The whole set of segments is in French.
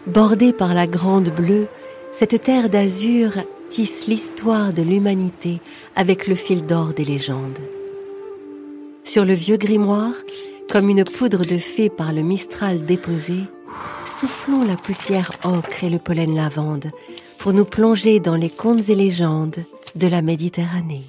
Bordée par la Grande Bleue, cette terre d'azur tisse l'histoire de l'humanité avec le fil d'or des légendes. Sur le vieux grimoire, comme une poudre de fée par le Mistral déposé, soufflons la poussière ocre et le pollen lavande pour nous plonger dans les contes et légendes de la Méditerranée.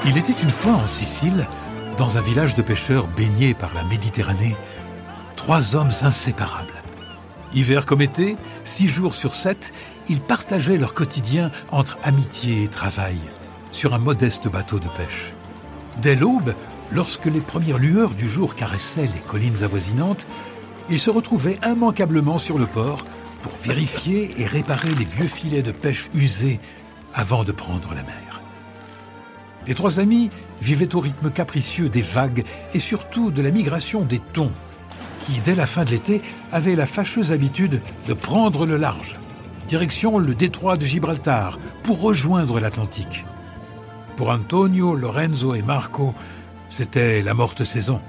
Il était une fois en Sicile, dans un village de pêcheurs baigné par la Méditerranée, 3 hommes inséparables. Hiver comme été, 6 jours sur 7, ils partageaient leur quotidien entre amitié et travail, sur un modeste bateau de pêche. Dès l'aube, lorsque les premières lueurs du jour caressaient les collines avoisinantes, ils se retrouvaient immanquablement sur le port pour vérifier et réparer les vieux filets de pêche usés avant de prendre la mer. Les 3 amis vivaient au rythme capricieux des vagues et surtout de la migration des thons, qui, dès la fin de l'été, avaient la fâcheuse habitude de prendre le large, direction le détroit de Gibraltar, pour rejoindre l'Atlantique. Pour Antonio, Lorenzo et Marco, c'était la morte saison.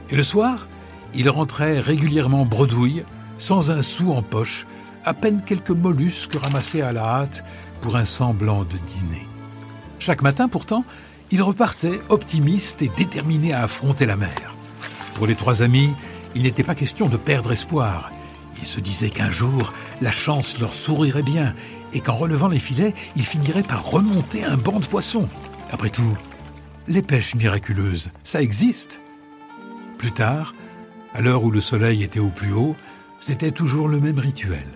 Et le soir, ils rentraient régulièrement bredouilles, sans un sou en poche, à peine quelques mollusques ramassés à la hâte pour un semblant de dîner. Chaque matin, pourtant, ils repartaient optimistes et déterminés à affronter la mer. Pour les 3 amis, il n'était pas question de perdre espoir. Ils se disaient qu'un jour, la chance leur sourirait bien et qu'en relevant les filets, ils finiraient par remonter un banc de poissons. Après tout, les pêches miraculeuses, ça existe. Plus tard, à l'heure où le soleil était au plus haut, c'était toujours le même rituel.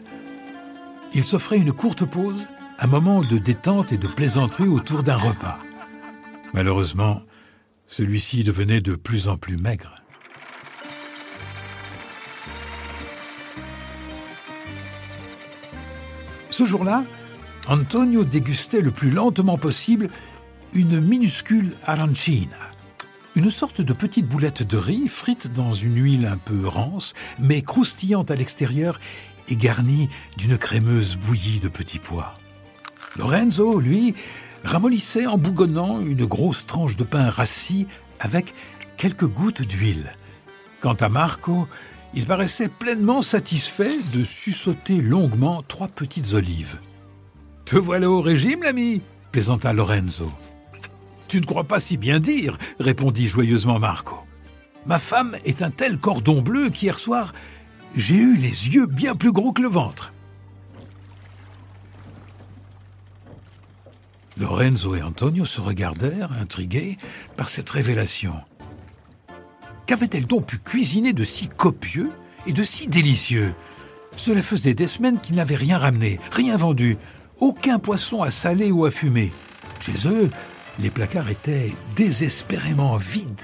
Ils s'offraient une courte pause, un moment de détente et de plaisanterie autour d'un repas. Malheureusement, celui-ci devenait de plus en plus maigre. Ce jour-là, Antonio dégustait le plus lentement possible une minuscule arancina, une sorte de petite boulette de riz frite dans une huile un peu rance, mais croustillante à l'extérieur et garnie d'une crémeuse bouillie de petits pois. Lorenzo, lui, ramollissait en bougonnant une grosse tranche de pain rassis avec quelques gouttes d'huile. Quant à Marco, il paraissait pleinement satisfait de suçoter longuement 3 petites olives. « Te voilà au régime, l'ami ?» plaisanta Lorenzo. « Tu ne crois pas si bien dire » répondit joyeusement Marco. « Ma femme est un tel cordon bleu qu'hier soir, j'ai eu les yeux bien plus gros que le ventre. » Lorenzo et Antonio se regardèrent, intrigués par cette révélation. Qu'avait-elle donc pu cuisiner de si copieux et de si délicieux ? Cela faisait des semaines qu'ils n'avaient rien ramené, rien vendu, aucun poisson à saler ou à fumer. Chez eux, les placards étaient désespérément vides.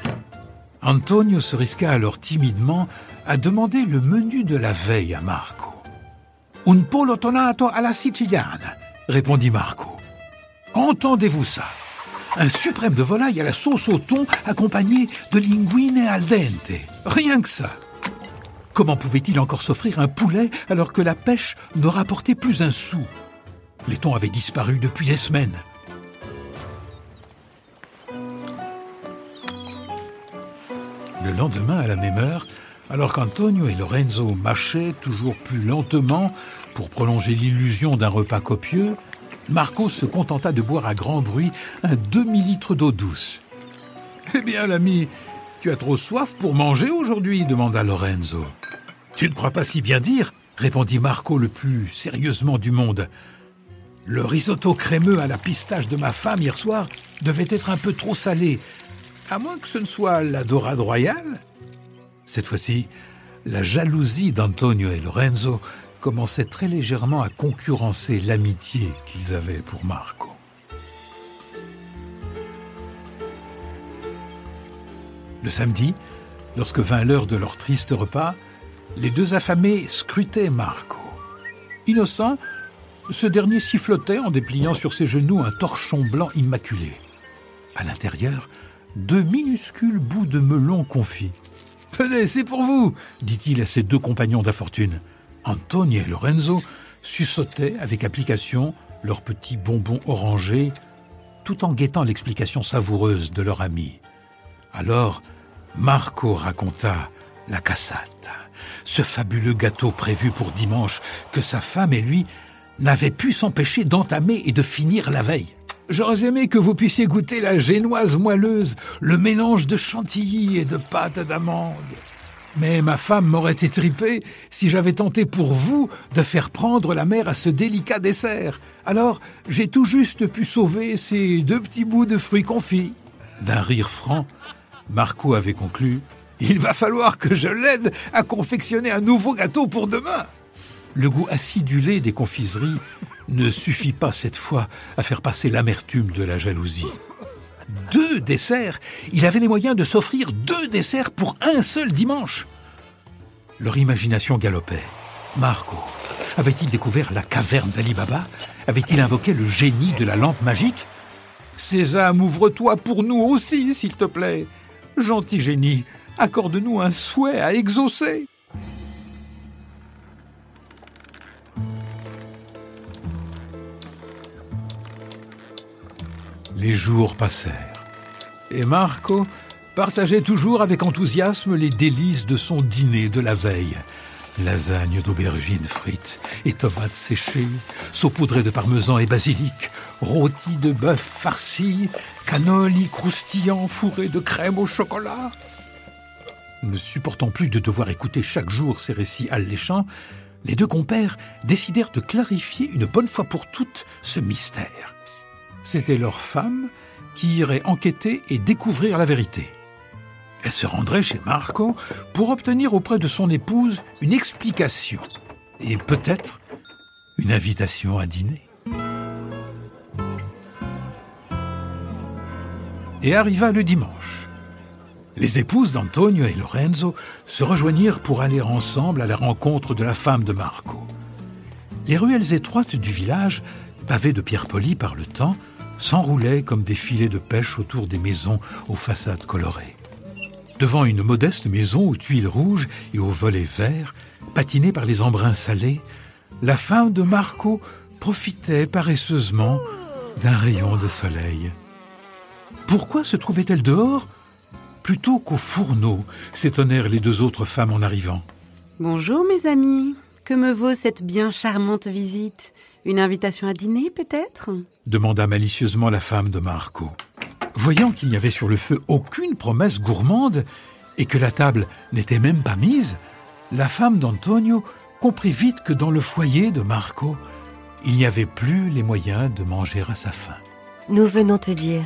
Antonio se risqua alors timidement à demander le menu de la veille à Marco. « Un pollo tonato alla siciliana », répondit Marco. « Entendez-vous ça ? Un suprême de volaille à la sauce au thon accompagné de linguine al dente. Rien que ça. Comment pouvait-il encore s'offrir un poulet alors que la pêche ne rapportait plus un sou ? Les thons avaient disparu depuis des semaines. Le lendemain, à la même heure, alors qu'Antonio et Lorenzo marchaient toujours plus lentement pour prolonger l'illusion d'un repas copieux, Marco se contenta de boire à grand bruit un demi-litre d'eau douce. « Eh bien, l'ami, tu as trop soif pour manger aujourd'hui ?» demanda Lorenzo. « Tu ne crois pas si bien dire ?» répondit Marco le plus sérieusement du monde. « Le risotto crémeux à la pistache de ma femme hier soir devait être un peu trop salé, à moins que ce ne soit la dorade royale. » Cette fois-ci, la jalousie d'Antonio et Lorenzo commençait très légèrement à concurrencer l'amitié qu'ils avaient pour Marco. Le samedi, lorsque vint l'heure de leur triste repas, les 2 affamés scrutaient Marco. Innocent, ce dernier sifflotait en dépliant sur ses genoux un torchon blanc immaculé. À l'intérieur, 2 minuscules bouts de melon confits. « Tenez, c'est pour vous !» dit-il à ses 2 compagnons d'infortune. Antonio et Lorenzo suçotaient avec application leurs petits bonbons orangés, tout en guettant l'explication savoureuse de leur ami. Alors, Marco raconta la cassata, ce fabuleux gâteau prévu pour dimanche que sa femme et lui n'avaient pu s'empêcher d'entamer et de finir la veille. J'aurais aimé que vous puissiez goûter la génoise moelleuse, le mélange de chantilly et de pâte d'amande. Mais ma femme m'aurait étripé si j'avais tenté pour vous de faire prendre la mer à ce délicat dessert. Alors, j'ai tout juste pu sauver ces 2 petits bouts de fruits confits. » D'un rire franc, Marco avait conclu « Il va falloir que je l'aide à confectionner un nouveau gâteau pour demain. » Le goût acidulé des confiseries ne suffit pas cette fois à faire passer l'amertume de la jalousie. 2 desserts, il avait les moyens de s'offrir 2 desserts pour un seul dimanche. Leur imagination galopait. Marco avait-il découvert la caverne d'Ali Baba? Avait-il invoqué le génie de la lampe magique? Sésame, ouvre-toi pour nous aussi, s'il te plaît. Gentil génie, accorde-nous un souhait à exaucer. Les jours passèrent, et Marco partageait toujours avec enthousiasme les délices de son dîner de la veille. Lasagne d'aubergines frites et tomates séchées, saupoudrées de parmesan et basilic, rôti de bœuf farci, cannoli croustillants fourrés de crème au chocolat. Ne supportant plus de devoir écouter chaque jour ces récits alléchants, les 2 compères décidèrent de clarifier une bonne fois pour toutes ce mystère. C'était leur femme qui irait enquêter et découvrir la vérité. Elle se rendrait chez Marco pour obtenir auprès de son épouse une explication et peut-être une invitation à dîner. Et arriva le dimanche. Les épouses d'Antonio et Lorenzo se rejoignirent pour aller ensemble à la rencontre de la femme de Marco. Les ruelles étroites du village, pavées de pierres polies par le temps, s'enroulaient comme des filets de pêche autour des maisons aux façades colorées. Devant une modeste maison aux tuiles rouges et aux volets verts, patinée par les embruns salés, la femme de Marco profitait paresseusement d'un rayon de soleil. Pourquoi se trouvait-elle dehors plutôt qu'au fourneau, s'étonnèrent les 2 autres femmes en arrivant. « Bonjour mes amis, que me vaut cette bien charmante visite ? Une invitation à dîner, peut-être ?» demanda malicieusement la femme de Marco. Voyant qu'il n'y avait sur le feu aucune promesse gourmande et que la table n'était même pas mise, la femme d'Antonio comprit vite que dans le foyer de Marco, il n'y avait plus les moyens de manger à sa faim. « Nous venons te dire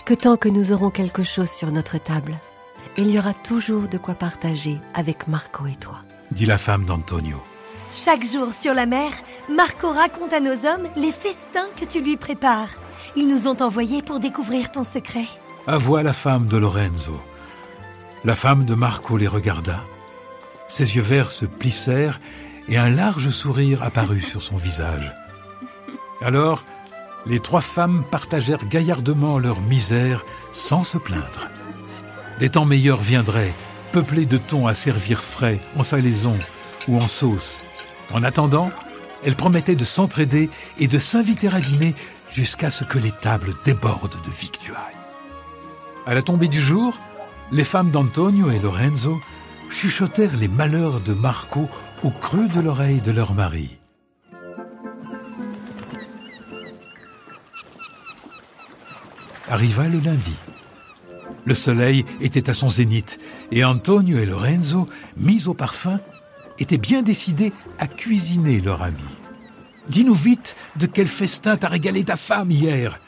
que tant que nous aurons quelque chose sur notre table, il y aura toujours de quoi partager avec Marco et toi, » dit la femme d'Antonio. Chaque jour sur la mer, Marco raconte à nos hommes les festins que tu lui prépares. Ils nous ont envoyés pour découvrir ton secret. Avoua la femme de Lorenzo. La femme de Marco les regarda. Ses yeux verts se plissèrent et un large sourire apparut sur son visage. Alors, les 3 femmes partagèrent gaillardement leur misère sans se plaindre. Des temps meilleurs viendraient, peuplés de thons à servir frais, en salaison ou en sauce. En attendant, elles promettaient de s'entraider et de s'inviter à dîner jusqu'à ce que les tables débordent de victuailles. À la tombée du jour, les femmes d'Antonio et Lorenzo chuchotèrent les malheurs de Marco au creux de l'oreille de leur mari. Arriva le lundi. Le soleil était à son zénith et Antonio et Lorenzo, mis au parfum, étaient bien décidés à cuisiner leur ami. « Dis-nous vite de quel festin t'a régalé ta femme hier.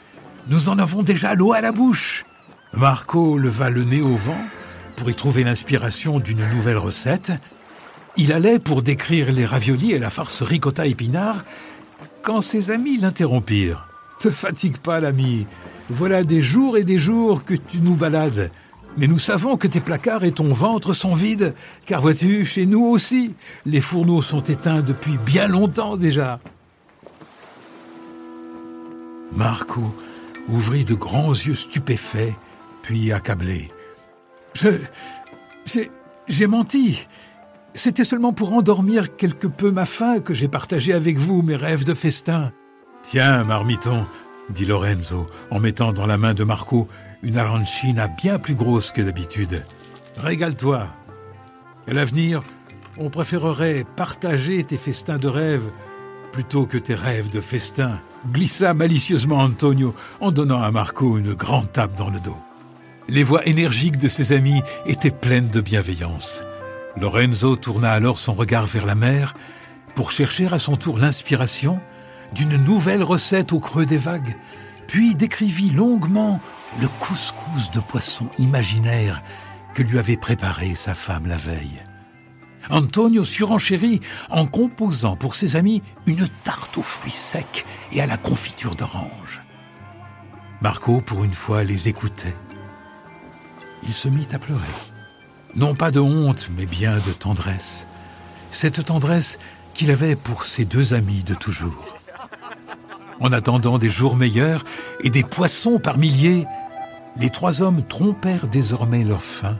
Nous en avons déjà l'eau à la bouche. » Marco leva le nez au vent pour y trouver l'inspiration d'une nouvelle recette. Il allait pour décrire les raviolis et la farce ricotta épinards quand ses amis l'interrompirent. « Te fatigue pas, l'ami. Voilà des jours et des jours que tu nous balades. Mais nous savons que tes placards et ton ventre sont vides, car vois-tu, chez nous aussi, les fourneaux sont éteints depuis bien longtemps déjà. » Marco ouvrit de grands yeux stupéfaits, puis accablé. J'ai menti. C'était seulement pour endormir quelque peu ma faim que j'ai partagé avec vous mes rêves de festin. Tiens, marmiton, dit Lorenzo en mettant dans la main de Marco une arancina bien plus grosse que d'habitude. Régale-toi. À l'avenir, on préférerait partager tes festins de rêve plutôt que tes rêves de festin, glissa malicieusement Antonio en donnant à Marco une grande tape dans le dos. Les voix énergiques de ses amis étaient pleines de bienveillance. Lorenzo tourna alors son regard vers la mer pour chercher à son tour l'inspiration d'une nouvelle recette au creux des vagues, puis décrivit longuement le couscous de poisson imaginaire que lui avait préparé sa femme la veille. Antonio surenchérit en composant pour ses amis une tarte aux fruits secs et à la confiture d'orange. Marco, pour une fois, les écoutait. Il se mit à pleurer. Non pas de honte, mais bien de tendresse. Cette tendresse qu'il avait pour ses deux amis de toujours. En attendant des jours meilleurs et des poissons par milliers, les trois hommes trompèrent désormais leur faim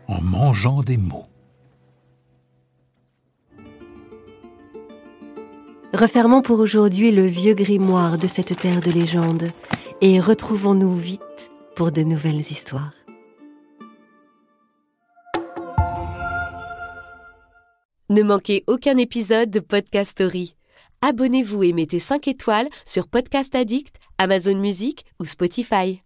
en mangeant des mots. Refermons pour aujourd'hui le vieux grimoire de cette terre de légende et retrouvons-nous vite pour de nouvelles histoires. Ne manquez aucun épisode de Podcast Story. Abonnez-vous et mettez 5 étoiles sur Podcast Addict, Amazon Music ou Spotify.